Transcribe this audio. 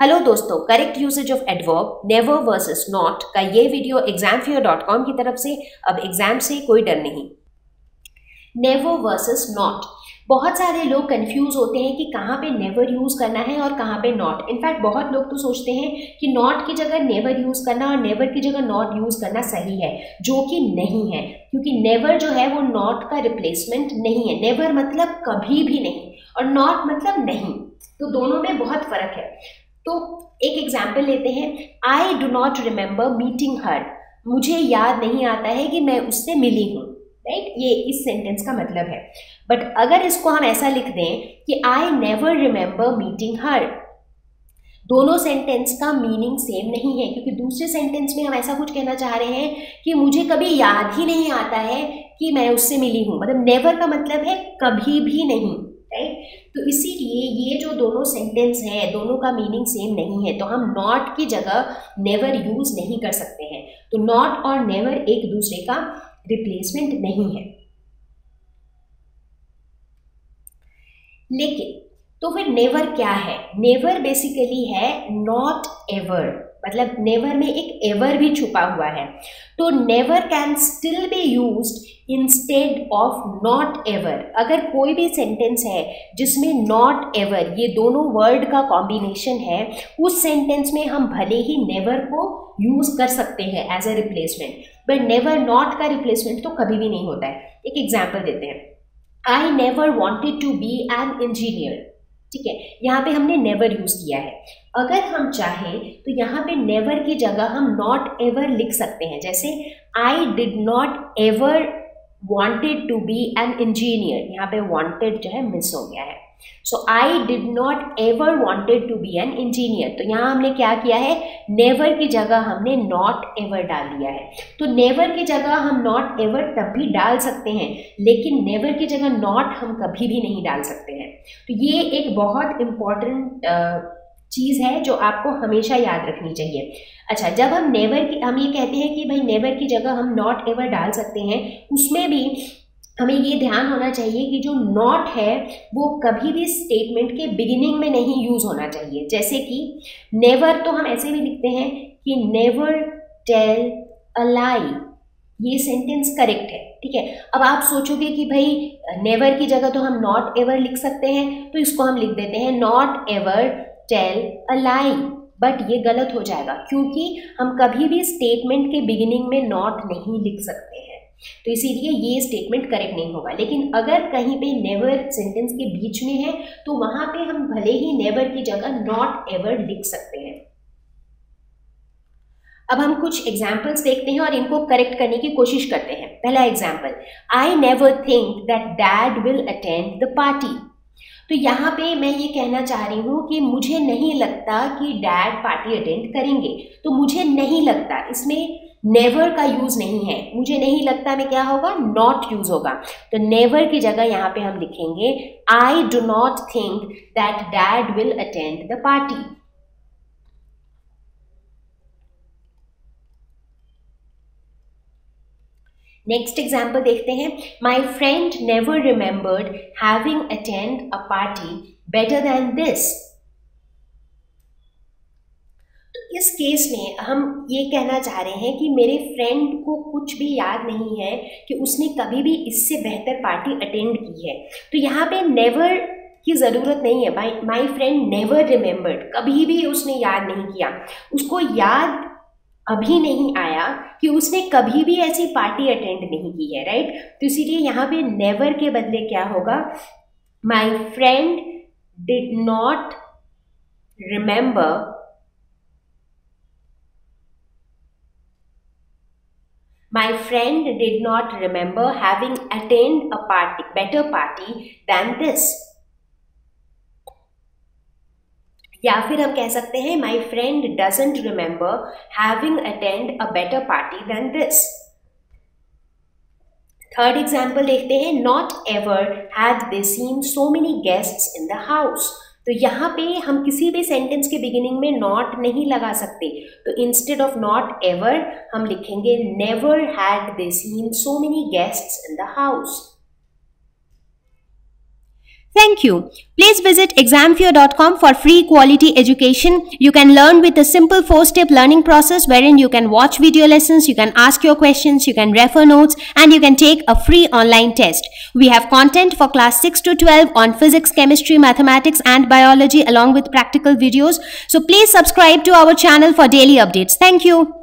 Hello दोस्तों, correct usage of adverb never versus not का ये वीडियो examfear.com की तरफ से। अब एग्जाम से कोई डर नहीं। नेवर वर्सेस नॉट, बहुत सारे लोग कंफ्यूज होते हैं कि कहाँ पे नेवर यूज करना है और कहाँ पे नॉट। इनफैक्ट बहुत लोग तो सोचते हैं कि नॉट की जगह नेवर यूज करना और नेवर की जगह नॉट यूज करना सही है, जो कि नहीं है, क्योंकि नेवर जो है वो नॉट का रिप्लेसमेंट नहीं है। नेवर मतलब कभी भी नहीं और नॉट मतलब नहीं, तो दोनों में बहुत फर्क है। तो एक एग्जाम्पल लेते हैं। I do not remember meeting her, मुझे याद नहीं आता है कि मैं उससे मिली हूँ, राइट। ये इस सेंटेंस का मतलब है। बट अगर इसको हम ऐसा लिख दें कि आई नेवर रिमेंबर मीटिंग हर, दोनों सेंटेंस का मीनिंग सेम नहीं है, क्योंकि दूसरे सेंटेंस में हम ऐसा कुछ कहना चाह रहे हैं कि मुझे कभी याद ही नहीं आता है कि मैं उससे मिली हूँ, मतलब नेवर का मतलब है कभी भी नहीं, राइट। तो इसीलिए ये जो दोनों सेंटेंस हैं, दोनों का मीनिंग सेम नहीं है, तो हम नॉट की जगह नेवर यूज नहीं कर सकते हैं। तो नॉट और नेवर एक दूसरे का रिप्लेसमेंट नहीं है। लेकिन तो फिर नेवर क्या है? नेवर बेसिकली है नॉट एवर, मतलब नेवर में एक एवर भी छुपा हुआ है। तो never can still be used instead of not ever. अगर कोई भी सेंटेंस है जिसमें नॉट एवर ये दोनों वर्ड का कॉम्बिनेशन है, उस सेंटेंस में हम भले ही नेवर को यूज कर सकते हैं as a replacement, but never not का रिप्लेसमेंट तो कभी भी नहीं होता है। एक एग्जाम्पल देते हैं। I never wanted to be an engineer, ठीक है, यहाँ पे हमने नेवर यूज किया है। अगर हम चाहें तो यहाँ पे नेवर की जगह हम नॉट एवर लिख सकते हैं। जैसे I did not ever wanted to be an engineer, यहाँ पे wanted जो है मिस हो गया है। So I did not ever wanted to be an engineer, तो यहाँ हमने क्या किया है, never की जगह हमने not ever डाल दिया है। तो never की जगह हम not ever तब भी डाल सकते हैं, लेकिन never की जगह not हम कभी भी नहीं डाल सकते हैं। तो ये एक बहुत इम्पॉर्टेंट चीज़ है जो आपको हमेशा याद रखनी चाहिए। अच्छा, जब हम नेवर की, हम ये कहते हैं कि भाई नेवर की जगह हम नॉट एवर डाल सकते हैं, उसमें भी हमें ये ध्यान होना चाहिए कि जो नॉट है वो कभी भी स्टेटमेंट के बिगिनिंग में नहीं यूज होना चाहिए। जैसे कि नेवर तो हम ऐसे भी लिखते हैं कि नेवर टेल अ लाई, ये सेंटेंस करेक्ट है, ठीक है। अब आप सोचोगे कि भाई नेवर की जगह तो हम नॉट एवर लिख सकते हैं, तो इसको हम लिख देते हैं not ever tell a lie, but ये गलत हो जाएगा, क्योंकि हम कभी भी स्टेटमेंट के बिगिनिंग में नॉट नहीं लिख सकते हैं, तो इसीलिए ये स्टेटमेंट करेक्ट नहीं होगा। लेकिन अगर कहीं पे नेवर सेंटेंस के बीच में है तो वहां पे हम भले ही नेवर की जगह नॉट एवर लिख सकते हैं। अब हम कुछ एग्जाम्पल्स देखते हैं और इनको करेक्ट करने की कोशिश करते हैं। पहला example, I never think that dad will attend the party. तो यहाँ पे मैं ये कहना चाह रही हूँ कि मुझे नहीं लगता कि डैड पार्टी अटेंड करेंगे। तो मुझे नहीं लगता, इसमें नेवर का यूज नहीं है। मुझे नहीं लगता में क्या होगा, नॉट यूज होगा। तो नेवर की जगह यहाँ पे हम लिखेंगे आई do not think that dad will attend the party. Next example देखते हैं। My friend never remembered having attend a party better than this. तो इस केस में हम ये कहना चाह रहे हैं कि मेरे फ्रेंड को कुछ भी याद नहीं है कि उसने कभी भी इससे बेहतर पार्टी अटेंड की है। तो यहाँ पे नेवर की ज़रूरत नहीं है। माई फ्रेंड नेवर रिमेंबर्ड, कभी भी उसने याद नहीं किया, उसको याद अभी नहीं आया कि उसने कभी भी ऐसी पार्टी अटेंड नहीं की है, राइट। तो इसीलिए यहाँ पे नेवर के बदले क्या होगा, my friend did not remember having attend a party better party than this. या फिर हम कह सकते हैं my friend doesn't remember having attend a better party than this. Third example देखते हैं। Not ever had they seen so many guests in the house. तो यहाँ पे हम किसी भी सेंटेंस के बिगिनिंग में नॉट नहीं लगा सकते, तो इंस्टेड ऑफ नॉट एवर हम लिखेंगे never had they seen so many guests in the house. Thank you. Please visit examfear.com for free quality education. You can learn with a simple 4-step learning process wherein you can watch video lessons, you can ask your questions, you can refer notes, and you can take a free online test. We have content for class 6 to 12 on physics, chemistry, mathematics, and biology along with practical videos. So please subscribe to our channel for daily updates. Thank you.